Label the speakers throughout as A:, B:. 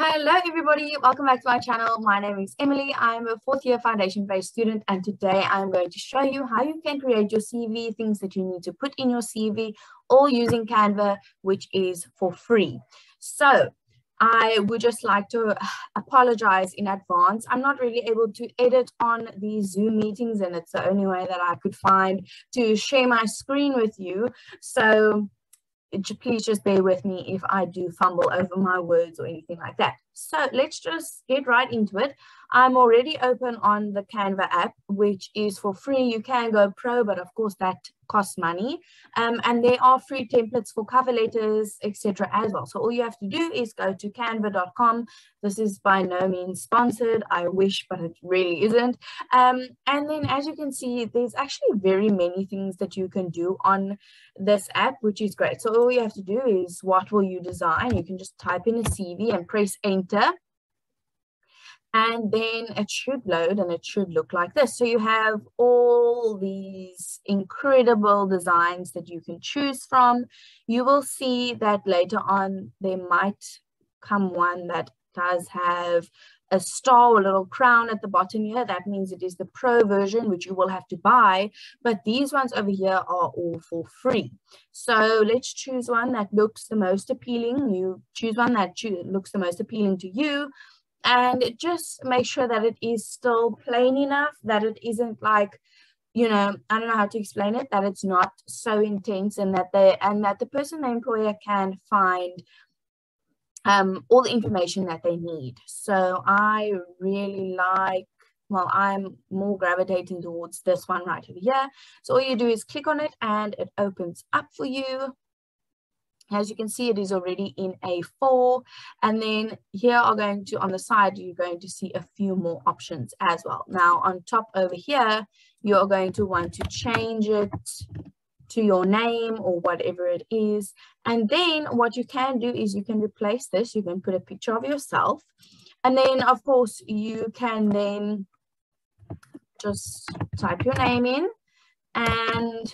A: Hello everybody, welcome back to my channel. My name is Emily. I'm a fourth year foundation based student, and today I'm going to show you how you can create your CV, things that you need to put in your CV, all using Canva, which is for free. So I would just like to apologize in advance. I'm not really able to edit on these Zoom meetings, and it's the only way that I could find to share my screen with you. So please just bear with me if I do fumble over my words or anything like that. So let's just get right into it. I'm already open on the Canva app, which is for free. You can go pro, but of course that costs money. And there are free templates for cover letters, etc. as well. So all you have to do is go to canva.com. This is by no means sponsored. I wish, but it really isn't. And then as you can see, there's actually very many things that you can do on this app, which is great. So all you have to do is, what will you design? You can just type in a CV and press enter. And then it should load and it should look like this. So you have all these incredible designs that you can choose from. You will see that later on there might come one that does have a star or a little crown at the bottom here. That means it is the pro version, which you will have to buy. But these ones over here are all for free. So let's choose one that looks the most appealing. You choose one that looks the most appealing to you. And just make sure that it is still plain enough, that it isn't like, I don't know how to explain it, that it's not so intense, and that the person, the employer, can find all the information that they need. So I really like, I'm more gravitating towards this one right over here. So all you do is click on it and it opens up for you. As you can see, it is already in A4. And then here are going to, on the side, you're going to see a few more options as well. Now, on top over here, you're going to want to change it to your name or whatever it is. And then what you can do is you can replace this. You can put a picture of yourself. And then, of course, you can then just type your name in. And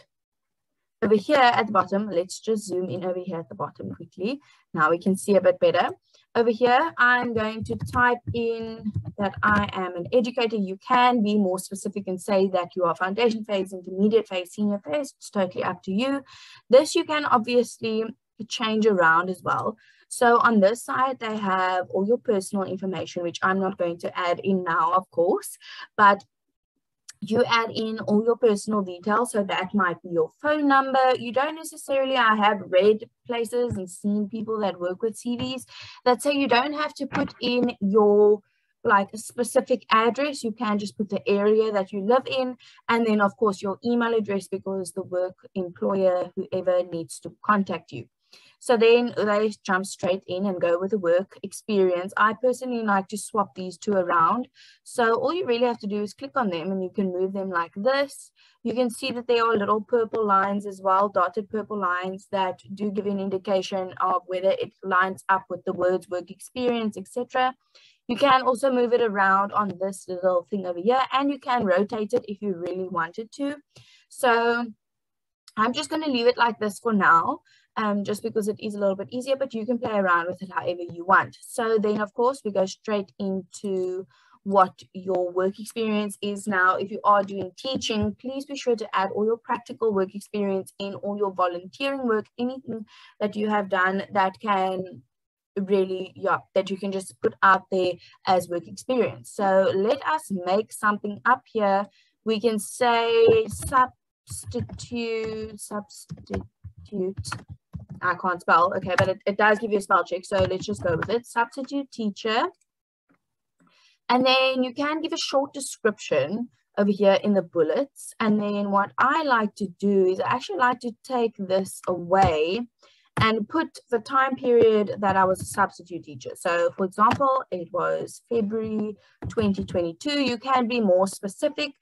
A: over here at the bottom, let's just zoom in over here at the bottom quickly. Now we can see a bit better. Over here, I'm going to type in that I am an educator. You can be more specific and say that you are foundation phase, intermediate phase, senior phase. It's totally up to you. This you can obviously change around as well. So on this side, they have all your personal information, which I'm not going to add in now, of course, but you add in all your personal details. So that might be your phone number. You don't necessarily, I have read places and seen people that work with CVs that say you don't have to put in your like a specific address. You can just put the area that you live in, and then of course your email address, because the work employer, whoever, needs to contact you. So then they jump straight in and go with the work experience. I personally like to swap these two around. So all you really have to do is click on them and you can move them like this. You can see that there are little purple lines as well, dotted purple lines that do give an indication of whether it lines up with the words work experience, etc. You can also move it around on this little thing over here, and you can rotate it if you really wanted to. So I'm just going to leave it like this for now. Just because it is a little bit easier, but you can play around with it however you want. So then, of course, we go straight into what your work experience is. Now, if you are doing teaching, please be sure to add all your practical work experience in, all your volunteering work, anything that you have done that can really, that you can just put out there as work experience. So let us make something up here. We can say substitute. I can't spell, okay, but it does give you a spell check, so let's just go with it. Substitute teacher. And then you can give a short description over here in the bullets. And then what I like to do is I actually like to take this away and put the time period that I was a substitute teacher. So for example, it was February 2022. You can be more specific.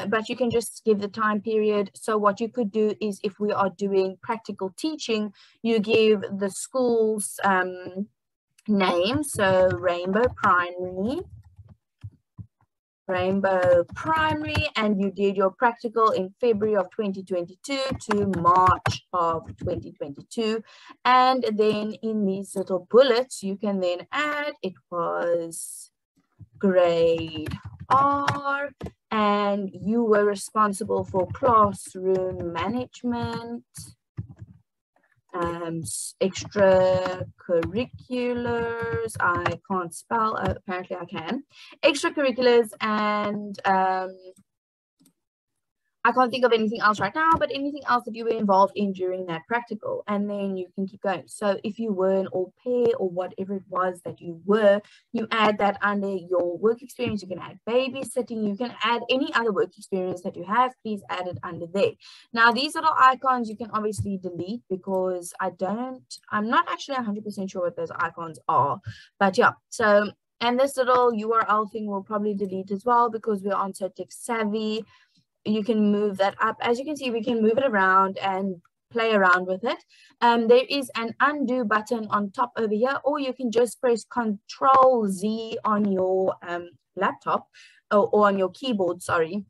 A: But you can just give the time period. So what you could do is, if we are doing practical teaching, you give the school's name, so Rainbow Primary, Rainbow Primary, and you did your practical in February of 2022 to March of 2022. And then in these little bullets, you can then add it was grade R, and you were responsible for classroom management, extracurriculars, I can't spell, apparently I can, extracurriculars, and I can't think of anything else right now, but anything else that you were involved in during that practical, and then you can keep going. So if you were an au pair or whatever it was that you were, you add that under your work experience. You can add babysitting, you can add any other work experience that you have, please add it under there. Now these little icons you can obviously delete because I'm not actually 100% sure what those icons are, but yeah. So, and this little URL thing will probably delete as well because we're on so tech savvy. You can move that up. As you can see, we can move it around and play around with it. There is an undo button on top over here, or you can just press Control Z on your laptop or on your keyboard, sorry.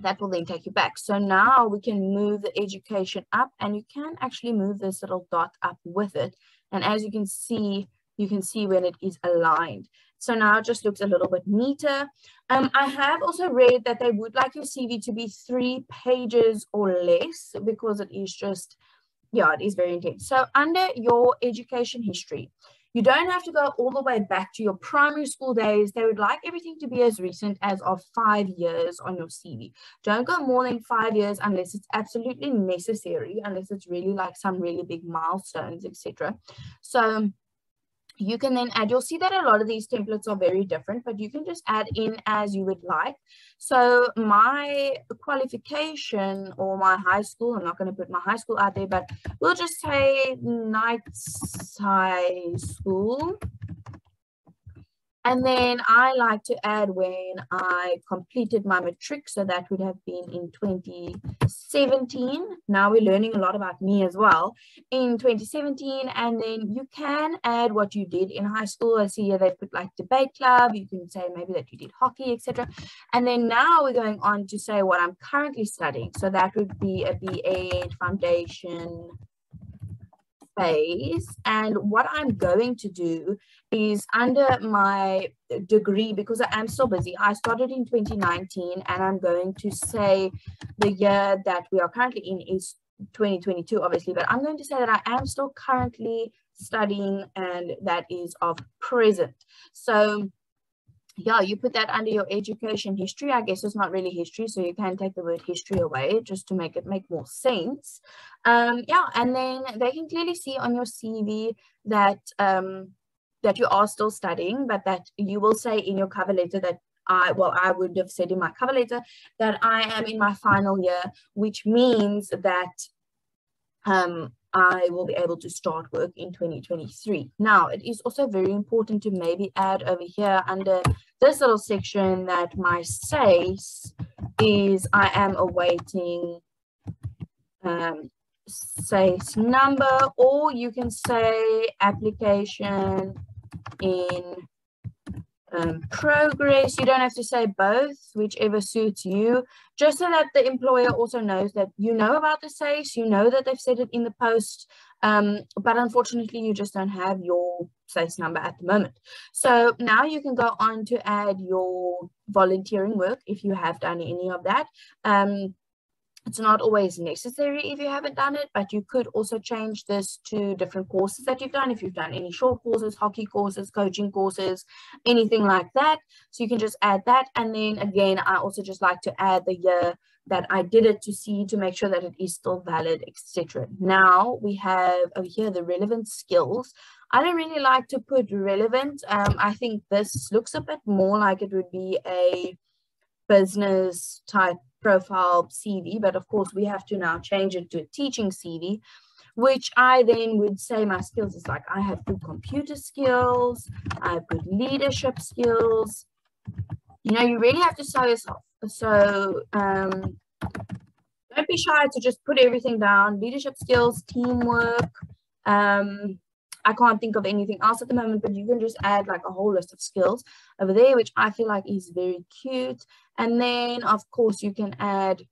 A: That will then take you back. So now we can move the education up, and you can actually move this little dot up with it. And as you can see when it is aligned. So now it just looks a little bit neater. I have also read that they would like your CV to be 3 pages or less because it is just, yeah, it is very intense. So under your education history, you don't have to go all the way back to your primary school days. They would like everything to be as recent as of 5 years on your CV. Don't go more than 5 years unless it's absolutely necessary, unless it's really like some really big milestones, etc. So you can then add, you'll see that a lot of these templates are very different, but you can just add in as you would like. So my qualification or my high school, I'm not going to put my high school out there, but we'll just say Knights High School. And then I like to add when I completed my matric, so that would have been in 2017. Now we're learning a lot about me as well. In 2017, and then you can add what you did in high school. I see here they put like debate club. You can say maybe that you did hockey, etc. And then now we're going on to say what I'm currently studying. So that would be a BeingTheFoundation phase. And what I'm going to do is under my degree, because I am so busy, I started in 2019, and I'm going to say the year that we are currently in is 2022, obviously, but I'm going to say that I am still currently studying, and that is of present. So yeah, you put that under your education history. I guess it's not really history, so you can take the word history away just to make it make more sense. Yeah, and then they can clearly see on your CV that that you are still studying, but that you will say in your cover letter that I would have said in my cover letter that I am in my final year, which means that I will be able to start work in 2023. Now, it is also very important to maybe add over here under this little section that my SACE is I am awaiting SACE number, or you can say application in progress. You don't have to say both, whichever suits you, just so that the employer also knows that you know about the SACE, you know that they've said it in the post, but unfortunately you just don't have your SACE number at the moment. So now you can go on to add your volunteering work if you have done any of that. It's not always necessary if you haven't done it, but you could also change this to different courses that you've done. If you've done any short courses, hockey courses, coaching courses, anything like that. So you can just add that. And then again, I also just like to add the year that I did it to make sure that it is still valid, etc. Now we have over here the relevant skills. I don't really like to put relevant. I think this looks a bit more like it would be a business type profile CV, but of course we have to now change it to a teaching CV, which I then would say my skills is like I have good computer skills, I have good leadership skills. You know, you really have to sell yourself. So don't be shy to just put everything down. Leadership skills, teamwork, I can't think of anything else at the moment, but you can just add like a whole list of skills over there, which I feel like is very cute. And then of course you can add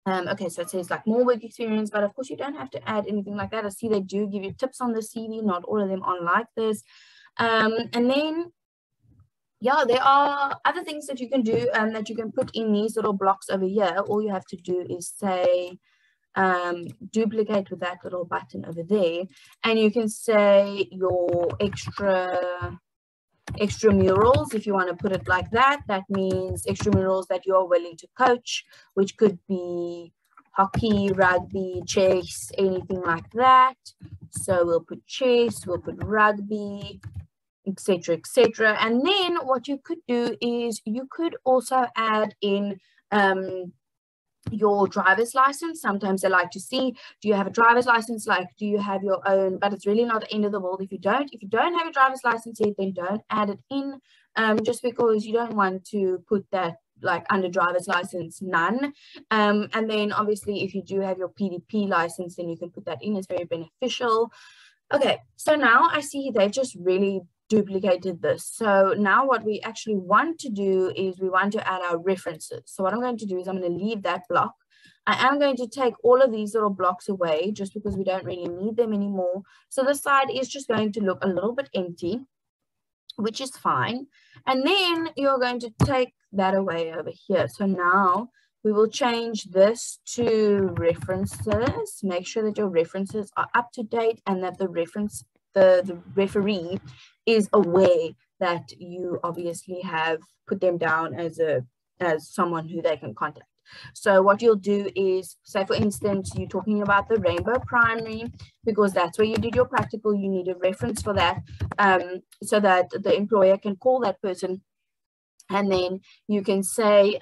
A: okay, so it says like more work experience, but of course you don't have to add anything like that. I see they do give you tips on the CV, not all of them are like this. And then yeah, there are other things that you can do that you can put in these little blocks over here. All you have to do is say duplicate with that little button over there, and you can say your extramurals, if you want to put it like that. That means extramurals that you are willing to coach, which could be hockey, rugby, chess, anything like that. So we'll put chess, we'll put rugby, etc., etc. And then what you could do is you could also add in your driver's license. Sometimes they like to see, do you have a driver's license? Like, do you have your own? But it's really not the end of the world if you don't. If you don't have a driver's license yet, then don't add it in, just because you don't want to put that like under driver's license none. And then obviously if you do have your PDP license, then you can put that in. It's very beneficial. Okay, so now I see they just really duplicated this. So now what we actually want to do is we want to add our references. So what I'm going to do is I'm going to leave that block. I am going to take all of these little blocks away just because we don't really need them anymore. So this side is just going to look a little bit empty, which is fine. And then you're going to take that away over here. So now we will change this to references. Make sure that your references are up to date and that the referee is aware that you obviously have put them down as someone who they can contact. So what you'll do is, say for instance, you're talking about the Rainbow Primary, because that's where you did your practical. You need a reference for that, so that the employer can call that person. And then you can say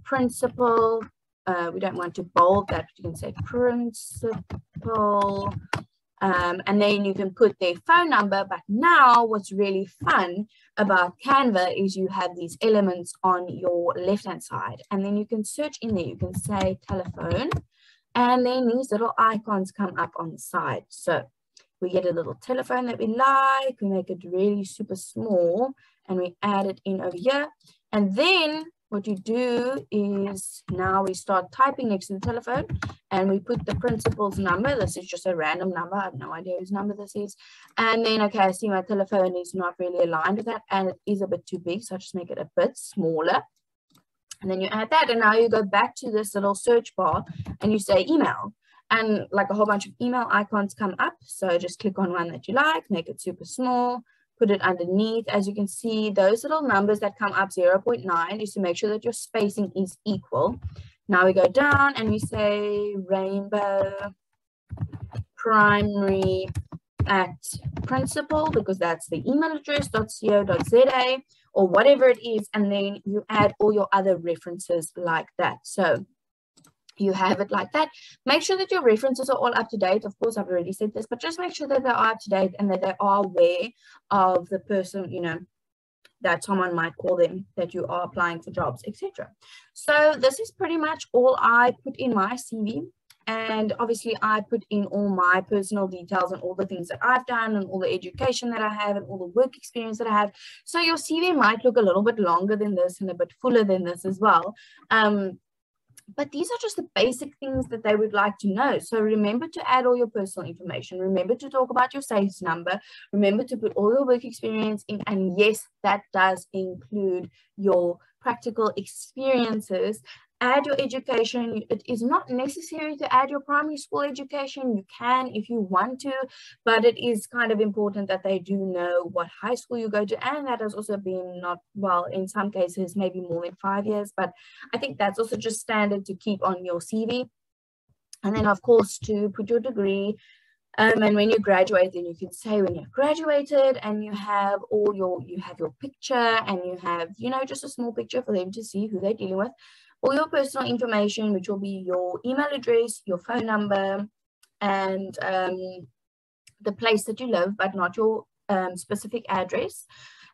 A: principal. We don't want to bold that, but you can say principal. And then you can put their phone number. But now what's really fun about Canva is you have these elements on your left-hand side, and then you can search in there. You can say telephone, and then these little icons come up on the side. So we get a little telephone that we like, we make it really super small, and we add it in over here. And then what you do is now we start typing next to the telephone, and we put the principal's number. This is just a random number. I have no idea whose number this is. And then, okay, I see my telephone is not really aligned with that, and it is a bit too big, so I just make it a bit smaller. And then you add that, and now you go back to this little search bar, and you say email. And like a whole bunch of email icons come up. So just click on one that you like, make it super small, put it underneath. As you can see, those little numbers that come up 0.9 is to make sure that your spacing is equal. Now we go down and we say Rainbow Primary at principal, because that's the email address, .co.za or whatever it is. And then you add all your other references like that. So you have it like that. Make sure that your references are all up to date. Of course, I've already said this, but just make sure that they are up to date and that they are aware of the person, you know, that someone might call them, that you are applying for jobs, etc. So this is pretty much all I put in my CV. And obviously I put in all my personal details and all the things that I've done and all the education that I have and all the work experience that I have. So your CV might look a little bit longer than this and a bit fuller than this as well. But these are just the basic things that they would like to know. So remember to add all your personal information. Remember to talk about your SAFE number. Remember to put all your work experience in. And yes, that does include your practical experiences. Add your education. It is not necessary to add your primary school education. You can if you want to, but it is kind of important that they do know what high school you go to. And that has also been not, well, in some cases, maybe more than 5 years, but I think that's also just standard to keep on your CV. And then, of course, to put your degree. And when you graduate, then you can say when you graduated, and you have all you have your picture, and you have, you know, just a small picture for them to see who they're dealing with. All your personal information, which will be your email address, your phone number, and the place that you live, but not your specific address.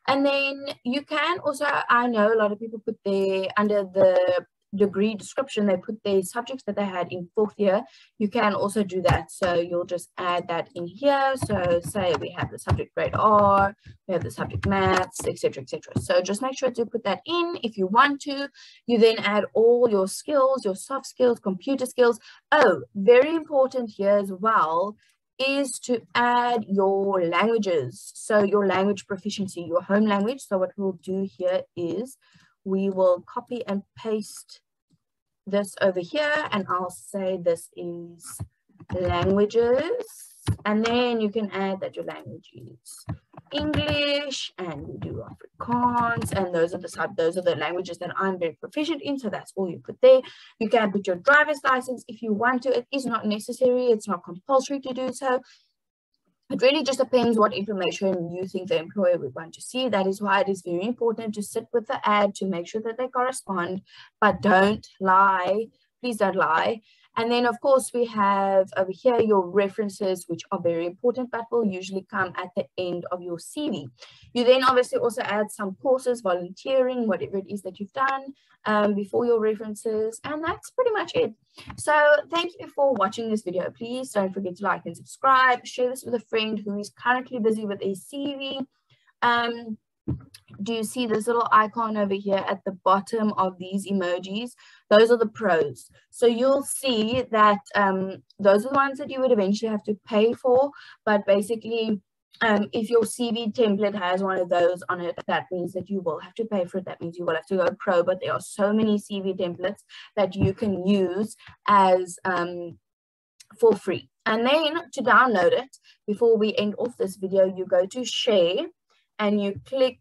A: And then you can also, I know a lot of people put there under the degree description, they put their subjects that they had in 4th year, you can also do that. So you'll just add that in here. So say we have the subject grade R, we have the subject maths, etc., etc. So just make sure to put that in if you want to. You then add all your skills, your soft skills, computer skills. Oh, very important here as well is to add your languages. So your language proficiency, your home language. So what we'll do here is we will copy and paste this over here, and I'll say this is languages, and then you can add that your language is English, and we do Afrikaans, and those are the languages that I'm very proficient in, so that's all you put there. You can put your driver's license if you want to. It is not necessary, it's not compulsory to do so. It really just depends what information you think the employer would want to see. That is why it is very important to sit with the ad to make sure that they correspond, but don't lie. Please don't lie. And then, of course, we have over here your references, which are very important, but will usually come at the end of your CV. You then obviously also add some courses, volunteering, whatever it is that you've done before your references. And that's pretty much it. So thank you for watching this video. Please don't forget to like and subscribe. Share this with a friend who is currently busy with a CV. Do you see this little icon over here at the bottom of these emojis? Those are the pros. So you'll see that those are the ones that you would eventually have to pay for. But basically, if your CV template has one of those on it, that means that you will have to pay for it. That means you will have to go pro. But there are so many CV templates that you can use as for free. And then to download it, before we end off this video, you go to share and you click,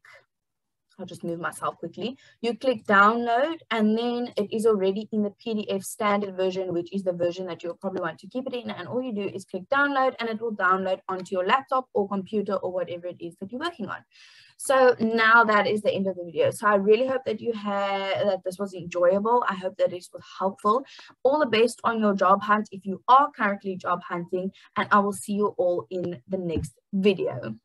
A: I'll just move myself quickly. You click download, and then it is already in the PDF standard version, which is the version that you'll probably want to keep it in. And all you do is click download, and it will download onto your laptop or computer or whatever it is that you're working on. So now that is the end of the video. So I really hope that that this was enjoyable. I hope that it was helpful. All the best on your job hunt if you are currently job hunting, and I will see you all in the next video.